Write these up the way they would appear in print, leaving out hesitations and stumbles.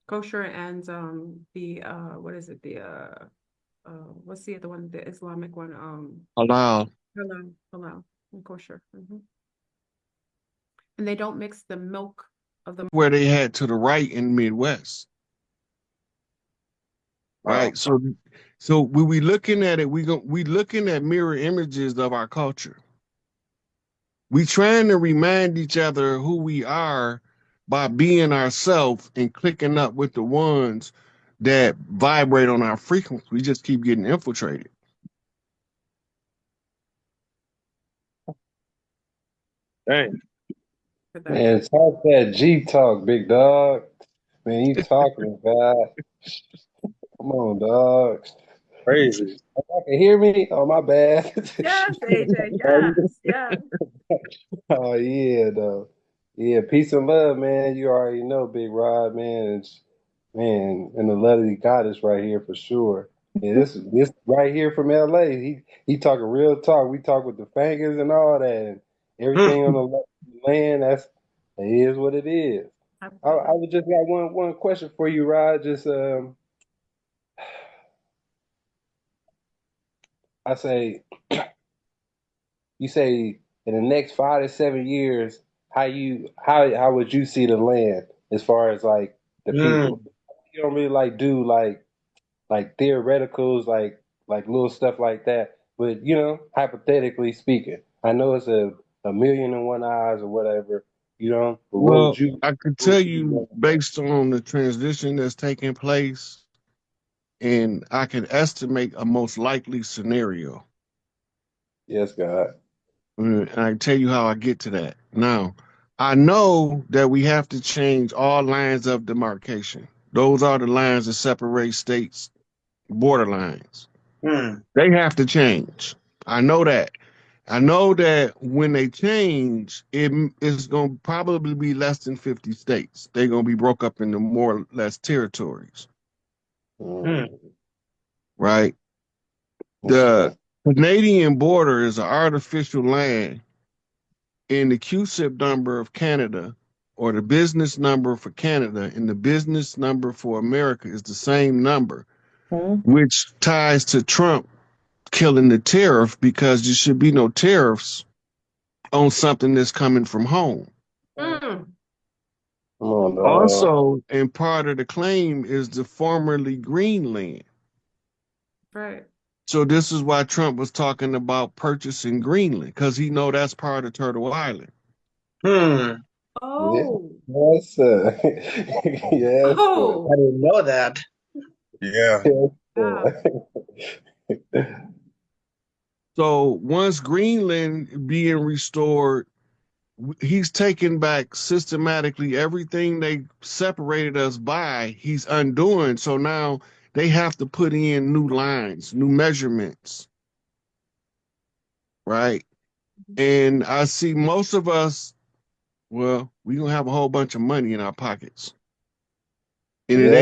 Kosher and the what is it? The what's the other one? The Islamic one. Halal. Halal and kosher. And they don't mix the milk of the Where they had to the right in Midwest, Wow. right? So when we looking at it, we looking at mirror images of our culture. We trying to remind each other who we are by being ourselves and clicking up with the ones that vibrate on our frequency. We just keep getting infiltrated. Dang. for that. Man, talk that G talk, big dog. Man, you talking about? Come on, dog. Crazy. I can hear me. Oh, my bad. Yes, AJ. Yes, yes. Oh yeah, though. Yeah, peace and love, man. You already know, Big Rod, man. Man, and the lovely goddess right here for sure. Yeah, this right here from LA. He talking real talk. We talk with the fingers and all that, and everything on Hmm. the land. It is what it is. I Absolutely. would just got one question for you, Rod. Just I say you say in the next 5 to 7 years, how would you see the land as far as like the people? Hmm. You don't really like do like theoreticals, like little stuff like that. But hypothetically speaking, I know it's a million and one eyes or whatever, But Well, I could what would tell you be you doing? based on the transition that's taking place, and I can estimate a most likely scenario. Yes, God. And I can tell you how I get to that. Now, I know that we have to change all lines of demarcation. Those are the lines that separate states, border lines. Hmm. They have to change. I know that. I know that when they change, it's going to probably be less than 50 states. They're going to be broke up into more or less territories, Mm, Hmm. right? The okay. Canadian border is an artificial land, and the QSIP number of Canada or the business number for Canada and the business number for America is the same number, which ties to Trump killing the tariff because there should be no tariffs on something that's coming from home. Mm, Come on, dog. Also, and part of the claim is the formerly Greenland. right. So this is why Trump was talking about purchasing Greenland because he know that's part of Turtle Island. Hmm. Yeah. Oh, Yes, sir. Yes, sir. I oh, didn't know that. Yeah. Yes, yeah. sir. So once Greenland being restored, he's taking back systematically everything they separated us by. He's undoing. So now they have to put in new lines, new measurements, right? And I see most of us, well, we gonna have a whole bunch of money in our pockets. And Yes. it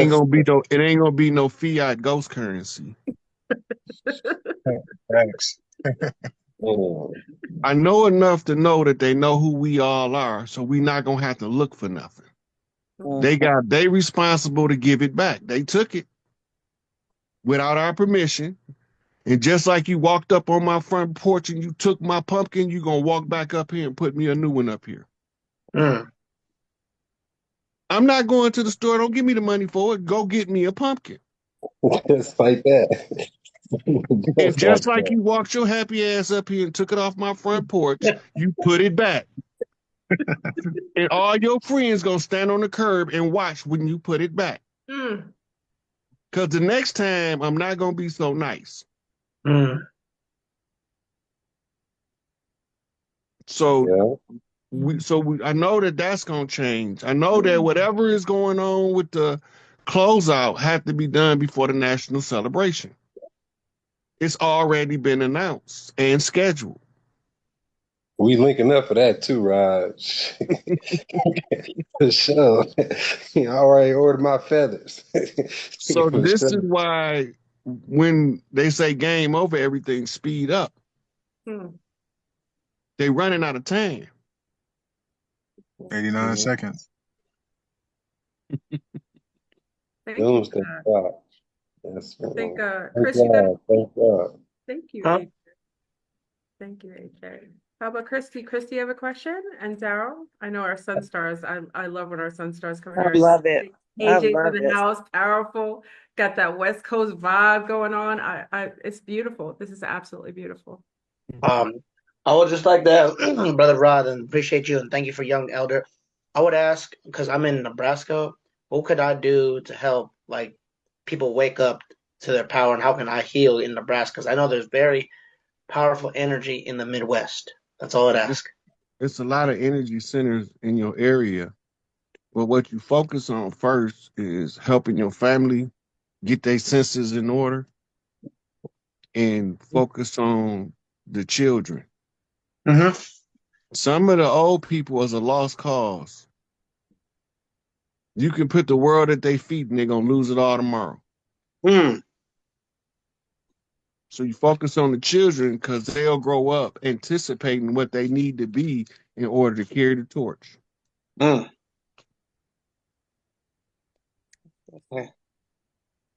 ain't gonna be no fiat ghost currency. Thanks. Mm. I know enough to know that they know who we all are, so we not gonna have to look for nothing. They responsible to give it back. They took it without our permission. And just like you walked up on my front porch and you took my pumpkin, you gonna walk back up here and put me a new one up here. Hmm. I'm not going to the store. Don't give me the money for it. Go get me a pumpkin. Just like that. And Just like just like that. you walked your happy ass up here and took it off my front porch, you put it back. And all your friends gonna stand on the curb and watch when you put it back. Mm, Cause the next time I'm not gonna be so nice. Hmm. So Yeah. I know that that's gonna change. I know that whatever is going on with the closeout have to be done before the national celebration. It's already been announced and scheduled. We linking up for that too, Raj. For sure. I already ordered my feathers. So For this sure. is why when they say game over, everything speed up. mm. They running out of time. 89 Mhm. seconds. Thank you for Doomsday that. clock. Yes, I think, man. Thank Chris, you got God. Thank God. thank you, Huh? AJ. Thank you, AJ. How about Christy? Christy, you have a question? And Daryl? I know our sun stars. I love when our sun stars come I here. love it. I AJ's in love the it. house, powerful, got that West Coast vibe going on. It's beautiful. This is absolutely beautiful. Um, I would just like to ask, Brother Rod, and appreciate you and thank you for Young Elder. I would ask, because I'm in Nebraska, what could I do to help like people wake up to their power and how can I heal in Nebraska? Because I know there's very powerful energy in the Midwest. That's all I'd It's, ask. it's a lot of energy centers in your area. But what you focus on first is helping your family get their senses in order and focus on the children. Mm-hmm. Some of the old people is a lost cause. You can put the world at their feet and they're gonna lose it all tomorrow. Mm. So you focus on the children because they'll grow up anticipating what they need to be in order to carry the torch. Mm. Okay.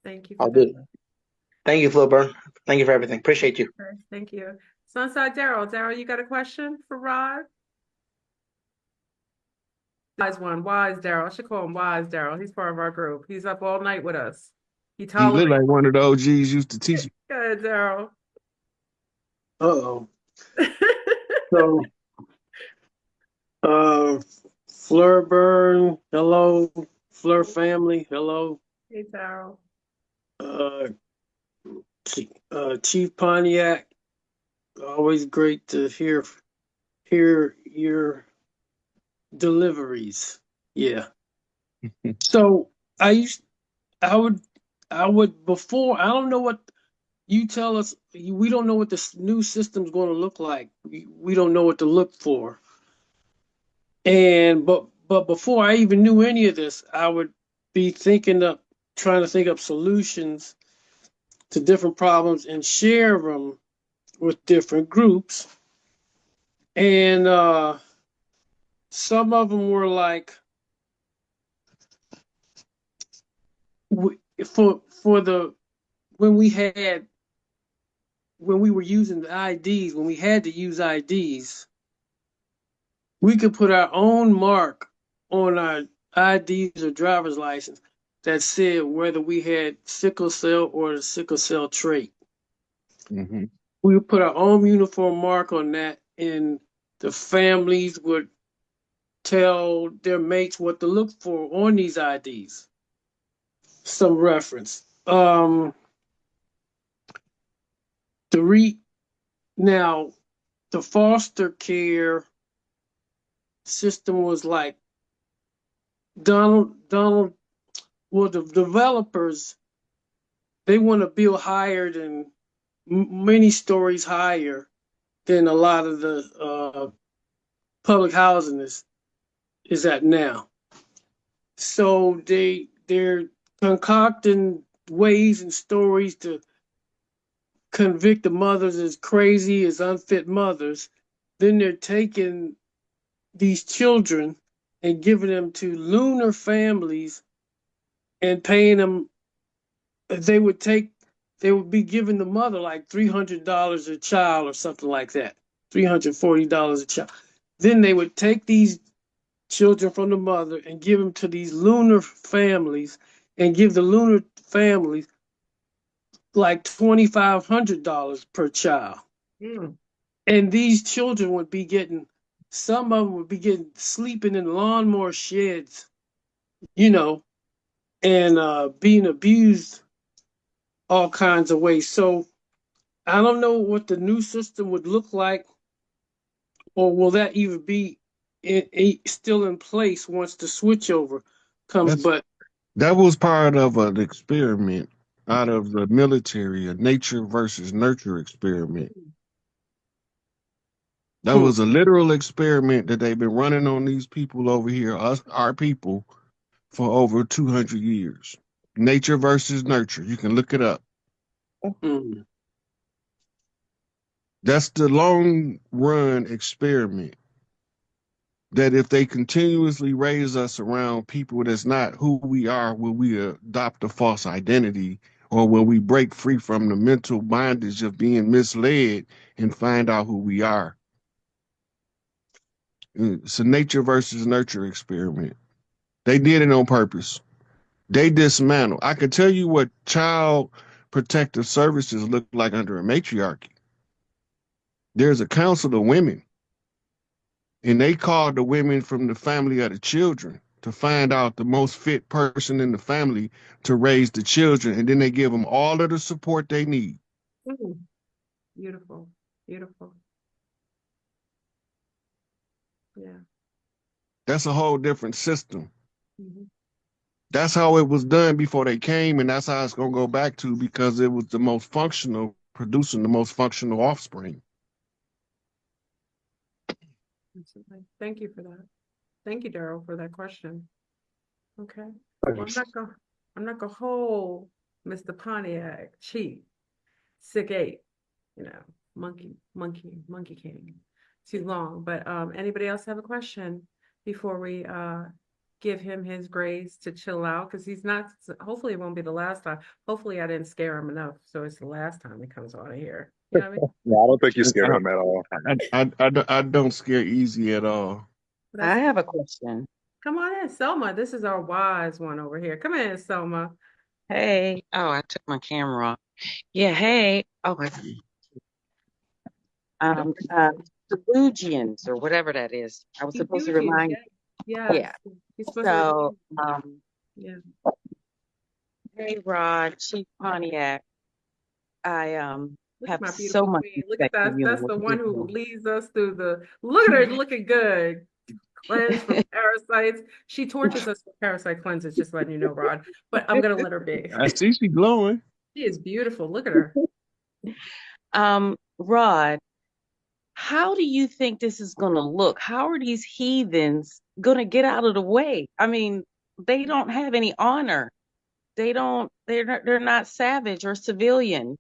Thank you for I'll that. do it. Thank you, Flipper. Thank you for everything. Appreciate you. Chris. Thank you. Sunside Daryl. Daryl, you got a question for Rod? Wise one. Wise Daryl. I should call him Wise Daryl. He's part of our group. He's up all night with us. He He look tolerates. like one of the OGs used to teach. Go ahead, Daryl. Uh-oh. So, uh, Fleur Burn, hello. Fleur family, hello. Hey, Daryl. Uh, Chief Pontiac, always great to hear your deliveries. Yeah. So I would before I don't know what you tell us. We don't know what this new system's going to look like. We don't know what to look for. And but before I even knew any of this, I would be trying to think up solutions to different problems and share them with different groups. And some of them were like for the when we had when we were using the IDs, when we had to use IDs, we could put our own mark on our IDs or driver's license that said whether we had sickle cell or the sickle cell trait. Mm-hmm. We would put our own uniform mark on that, and the families would tell their mates what to look for on these IDs. Some reference. The re now the foster care system was like Donald. Well, the developers they want to build higher than many stories higher than a lot of the public housing is at now. So they're concocting ways and stories to convict the mothers as crazy, as unfit mothers. Then they're taking these children and giving them to lunar families and paying them. They would take, they would be giving the mother like $300 a child or something like that, $340 a child. Then they would take these children from the mother and give them to these lunar families and give the lunar families like $2,500 per child. Mm. And these children would be getting, some of them would be getting sleeping in lawnmower sheds, you know, and being abused all kinds of ways. So I don't know what the new system would look like, or will that even be still in place once the switchover comes? That's But that was part of an experiment out of the military, a nature versus nurture experiment. That hmm, was a literal experiment that they've been running on these people over here, us, our people, for over 200 years. Nature versus nurture. You can look it up. hmm, That's the long run experiment. that if they continuously raise us around people that's not who we are, when we adopt a false identity, or when we break free from the mental bondage of being misled and find out who we are. It's a nature versus nurture experiment. They did it on purpose. They dismantled. I can tell you what child protective services look like under a matriarchy. There's a council of women, and they called the women from the family of the children to find out the most fit person in the family to raise the children, and then they give them all of the support they need. Ooh, beautiful, beautiful. Yeah. That's a whole different system. Mm-hmm. That's how it was done before they came, and that's how it's going to go back to, because it was the most functional, producing the most functional offspring. Absolutely. Thank you for that. Thank you, Daryl, for that question. Okay. Well, I'm not gonna hold Mr. Pontiac cheap, SikApe, monkey king too long. But anybody else have a question before we give him his grace to chill out? Because he's not, hopefully it won't be the last time. Hopefully I didn't scare him enough, so it's the last time he comes on here. You know what I mean? No, I don't think you scared him at all. I don't scare easy at all. That's I have good. a question. Come on in, Selma. This is our wise one over here. Come in, Selma. Hey, oh, I took my camera off. Yeah, hey. Oh, Delusions or whatever that is. I was supposed to Eugene, remind. yes. Yeah. You're supposed So, to, yeah. hey, Rod, Chief Pontiac. I Look at have my so beautiful much queen. Look at respect for that. you and That's what the you one who do. leads us through the, look at her looking good. Cleanse from parasites. She tortures us with parasite cleanses, just letting you know, Rod. But I'm gonna let her be. I see she glowing. She is beautiful. Look at her. Rod, how do you think this is going to look? How are these heathens going to get out of the way? I mean, they don't have any honor. They're not savage or civilian.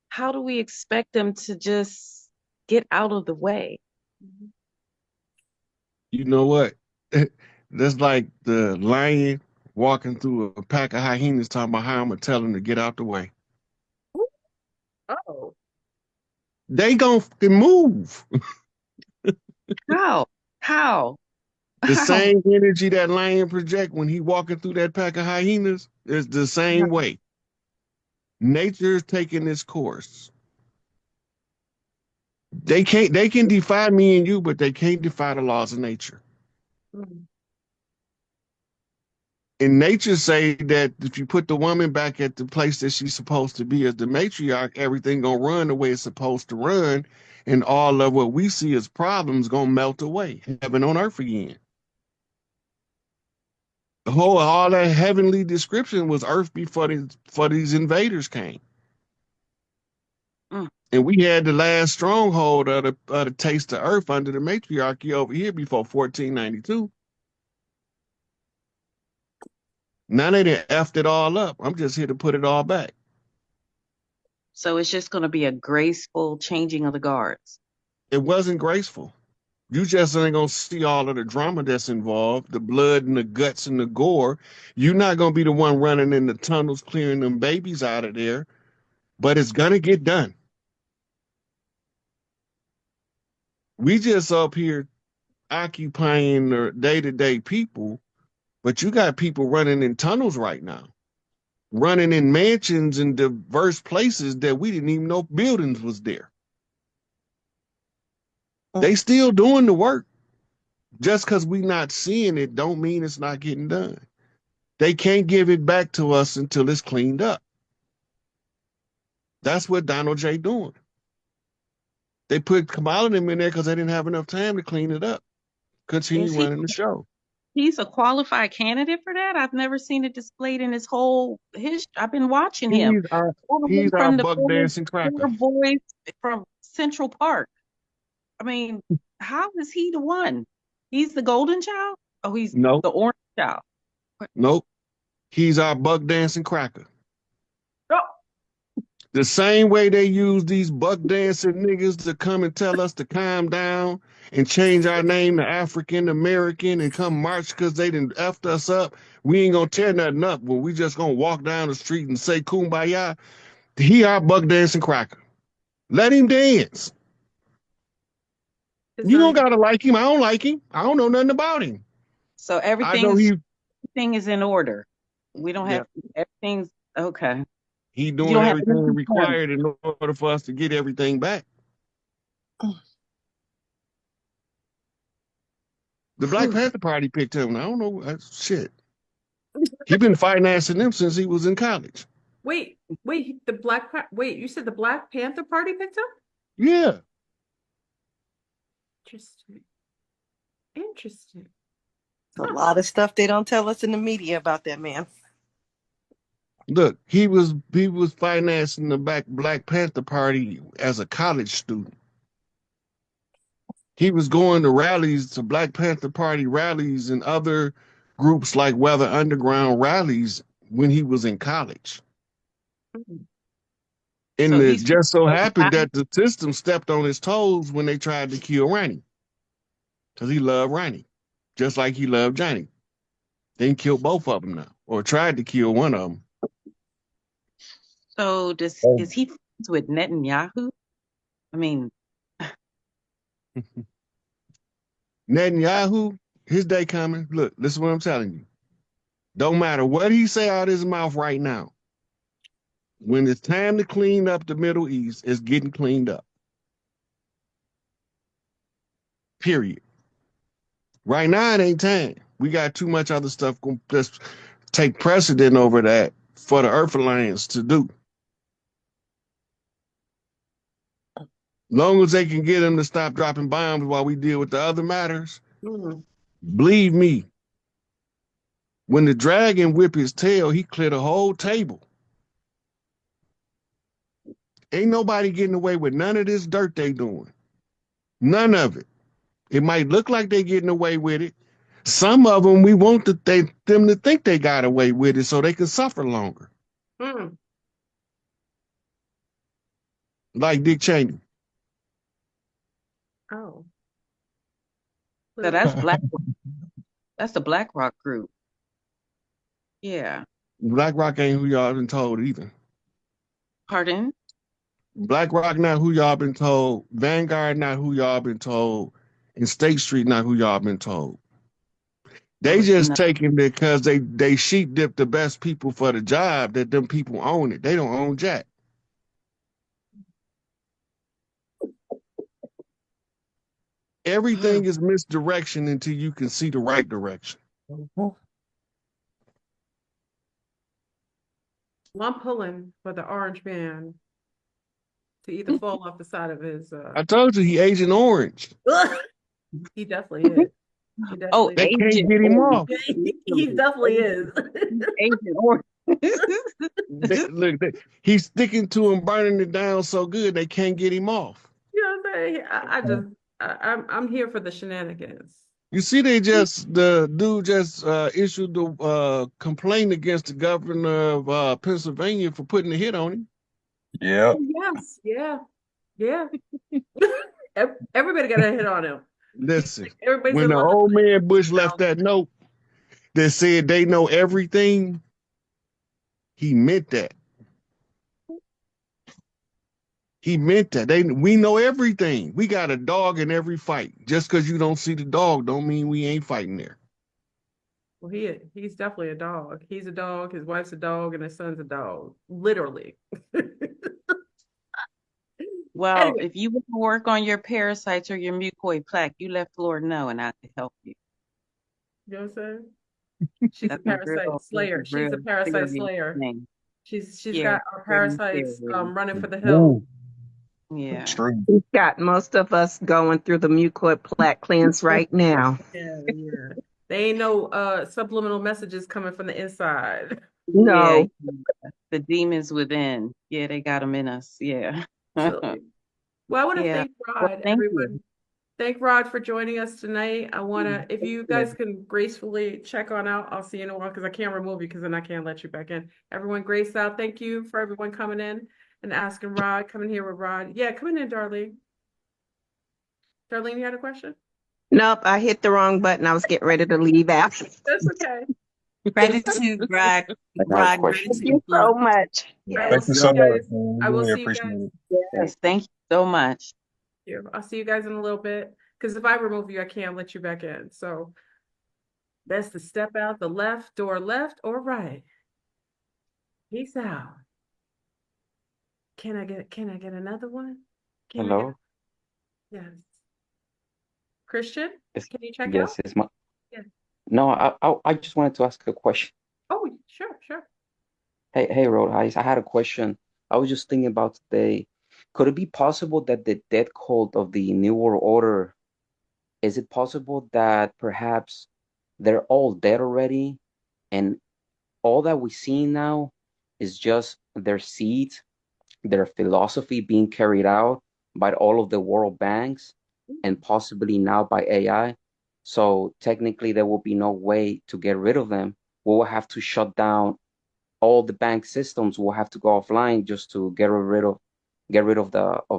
How do we expect them to just get out of the way? You know what? That's like the lion walking through a pack of hyenas talking about how I'm gonna tell them to get out the way. Oh, They gonna fucking move. How? How? The How? same energy that lion project when he walking through that pack of hyenas is the same way. Nature is taking its course. They can defy me and you, but they can't defy the laws of nature. And nature say that if you put the woman back at the place that she's supposed to be as the matriarch, everything gonna run the way it's supposed to run, and all of what we see as problems gonna melt away, heaven on earth again. All that heavenly description was earth before these invaders came. Mm. And we had the last stronghold of the taste of earth under the matriarchy over here before 1492. Now they done effed it all up. I'm just here to put it all back. So it's just going to be a graceful changing of the guards. It wasn't graceful. You just ain't gonna see all of the drama that's involved, the blood and the guts and the gore. You're not gonna be the one running in the tunnels, clearing them babies out of there, but it's gonna get done. We just up here occupying the day-to-day people, but you got people running in tunnels right now, running in mansions in diverse places that we didn't even know buildings was there. They still doing the work. Just because we not seeing it don't mean it's not getting done. They can't give it back to us until it's cleaned up. That's what Donald J. doing. They put Kamala in there because they didn't have enough time to clean it up. Continue running the show. He's a qualified candidate for that? I've never seen it displayed in his whole history. I've been watching him. He's our From the buck dancing cracker. poor boys from Central Park. I mean, how is he the one? He's the golden child? Oh, he's Nope. the orange child. Nope. He's our buck dancing cracker. Oh. The same way they use these buck dancing niggas to come and tell us to calm down and change our name to African American and come march because they done effed us up. We ain't gonna tear nothing up, but we just gonna walk down the street and say kumbaya. He our buck dancing cracker. Let him dance. It's You not don't even, gotta like him. I don't like him. I don't know nothing about him. So I know he everything is in order. We don't yeah, have everything's okay. he You doing don't have everything any concern. required in order for us to get everything back. The Black Panther Party picked him. I don't know. Shit. He been financing them since he was in college. wait, wait, you said the Black Panther Party picked up? Yeah. Interesting. Interesting. A lot of stuff they don't tell us in the media about that man. Look, he was financing the Black Panther Party as a college student. He was going to rallies, to Black Panther Party rallies and other groups like Weather Underground rallies when he was in college. And So it he's just so happened that the system stepped on his toes when they tried to kill Ronnie. Because he loved Ronnie, just like he loved Johnny. They killed both of them now, or tried to kill one of them. so is he friends with Netanyahu? I mean, Netanyahu, his day coming. Look, this is what I'm telling you. Don't matter what he say out his mouth right now. When it's time to clean up the Middle East, it's getting cleaned up. Period. Right now, it ain't time. We got too much other stuff going to just take precedent over that for the Earth Alliance to do. Long as they can get them to stop dropping bombs while we deal with the other matters, believe me, when the dragon whip his tail, he clear the whole table. Ain't nobody getting away with none of this dirt they doing. None of it. It might look like they getting away with it. Some of them, we want them to think they got away with it so they can suffer longer. Like Dick Cheney. Oh. so that's that's the BlackRock group. Yeah. BlackRock ain't who y'all been told either. Pardon? BlackRock not who y'all been told. Vanguard not who y'all been told. And State Street not who y'all been told. So They it's just not, taking because they sheep dip the best people for the job that them people own it. They don't own jack. Everything is misdirection until you can see the right direction. Well, I'm pulling for the orange man to either fall off the side of his I told you he Agent Orange. he definitely is. He oh, definitely They is. can't Agent get him Orange. off. He definitely is. Agent Orange. Look, he's sticking to him, burning it down so good they can't get him off. You know what I'm saying? I'm here for the shenanigans. You see, the dude just issued the complaint against the governor of Pennsylvania for putting a hit on him. Yeah. Yes, yeah, yeah. Everybody got a hit on him. Listen, Everybody's when in the love. old man Bush left that note that said they know everything, he meant that. He meant that. We know everything. We got a dog in every fight. Just because you don't see the dog don't mean we ain't fighting there. Well, he's definitely a dog. He's a dog. His wife's a dog, and his son's a dog. Literally. Well, Anyway, if you want to work on your parasites or your mucoid plaque, you let Flor know and I can help you. you know what I'm saying? She's a parasite slayer. She's a parasite serious slayer. thing. She's Yeah, got our very parasites serious. running for the hills. Yeah. Extreme. He's got most of us going through the mucoid plaque cleanse right now. Yeah, yeah. They ain't no subliminal messages coming from the inside. Yeah, No, the demons within. Yeah, they got them in us. Yeah. Absolutely. Well, I want to Yeah. thank Well, Rod, thank everyone. you. Thank Rod for joining us tonight. I want to, if you guys can gracefully check on out, I'll see you in a while because I can't remove you because then I can't let you back in. Everyone, grace out. Thank you for everyone coming in. and asking Rod, coming here with Rod. Yeah, coming in, Darlene. Darlene, you had a question? Nope, I hit the wrong button. I was getting ready to leave out. That's okay. Gratitude, Rod. I got a Rod, question. Thank gratitude. you so much. I will Thank Yes. you see so you much, guys. man. I will Really see you appreciate guys. it. Yes, thank you so much. Here, I'll see you guys in a little bit. Because if I remove you, I can't let you back in. So that's the step out the left or right. Peace out. Can I get another one? Can I get Hello? yes. Christian, It's, can you check out? yes, it's my. Yeah. No, I just wanted to ask a question. Oh, sure, sure. Hey, Rod, I had a question. I was just thinking about today. Could it be possible that the death cult of the New World Order, is it possible that perhaps they're all dead already and all that we see now is just their seeds, their philosophy being carried out by all of the world banks and possibly now by AI? So technically, there will be no way to get rid of them. We will have to shut down all the bank systems. Will have to go offline just to get rid of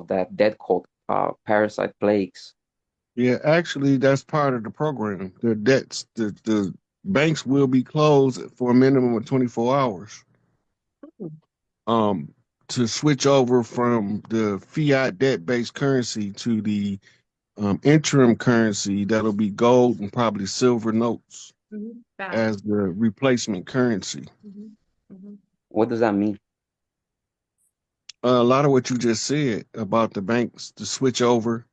that dead cult parasite plagues. Yeah, actually, that's part of the program. The debts, the banks will be closed for a minimum of 24 hours. Um, to switch over from the fiat debt-based currency to the interim currency that'll be gold and probably silver notes Fast. as the replacement currency. What does that mean? A lot of what you just said about the banks to switch over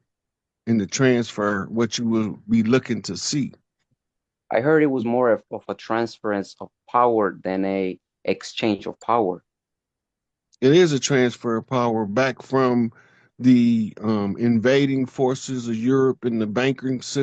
and the transfer, what you will be looking to see. I heard it was more of a transference of power than a exchange of power. It is a transfer of power back from the invading forces of Europe and the banking system